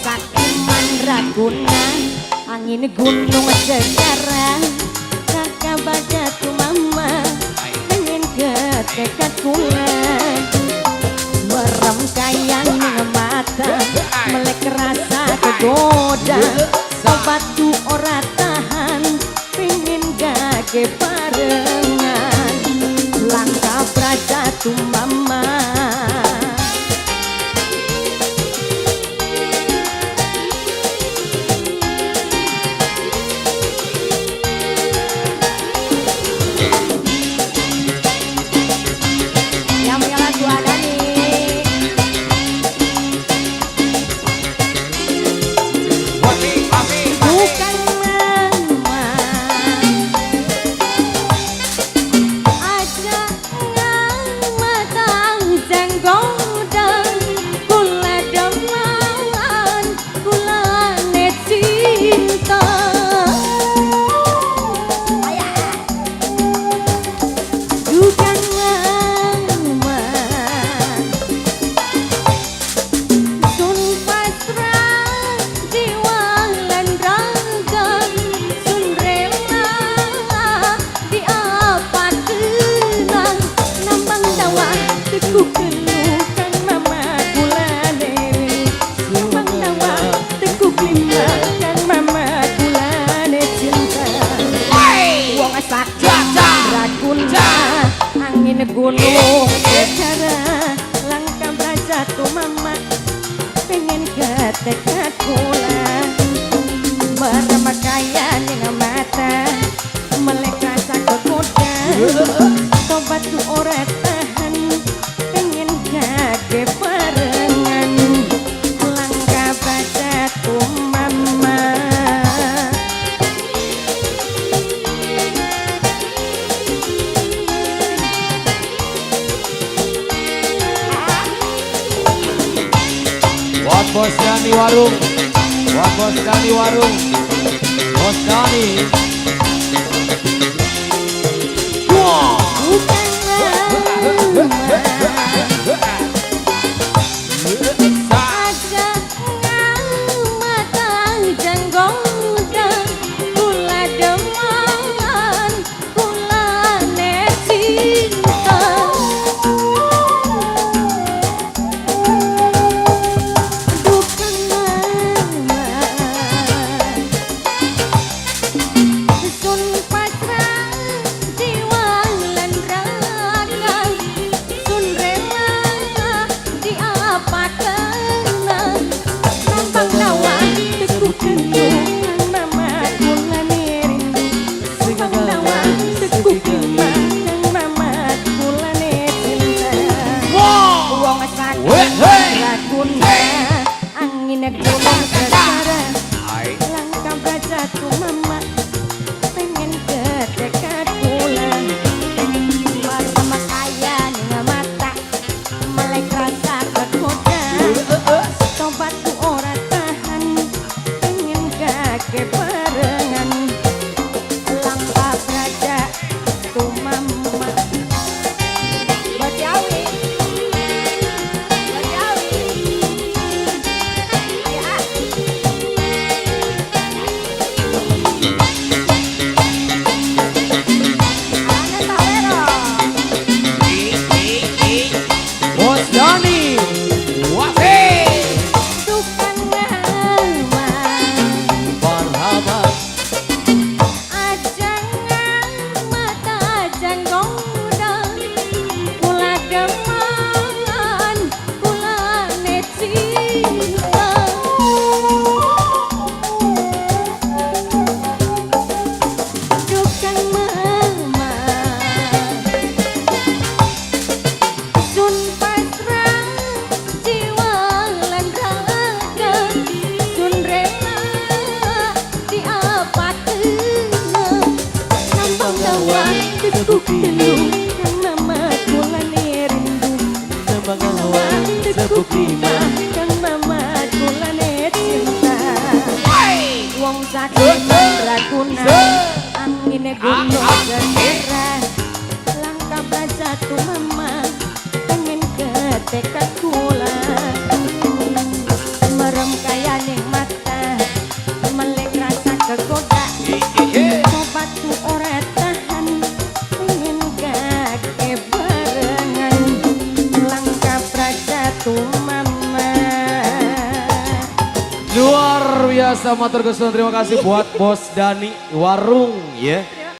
sakiman raguna angin gunung sejarah kakak baca tu mama pengen ke tekad kula merem kayan mata melek rasa kegoda sobat tu ora tahan pengen gage barengan langkah braja tu mama. Gunung secara langkah baca tu mama pengen ke tekad kula merem kayan yang mata melek rasa kegoda sobat tu ora tahan pengen gage barengan langkah baca tu mama. Bos Dani warung, Bos Dani warung, Bos Dani. Angin gunung sejarah langkah baca tu mama pengen ke tekad kula merem kayan mata melek rasa kegoda sobat tu ora tahan pengen gage barengan langkah baca tu mama. Bajawi wong sakit raguna angin gunung sejarah langkah baca tu mama pengen ke tekad kula merem kayane satu ora tahan pengen kake barengan langkah prajatu mama. Luar biasa matur kesuwun, terima kasih buat Bos Dani Warung ya.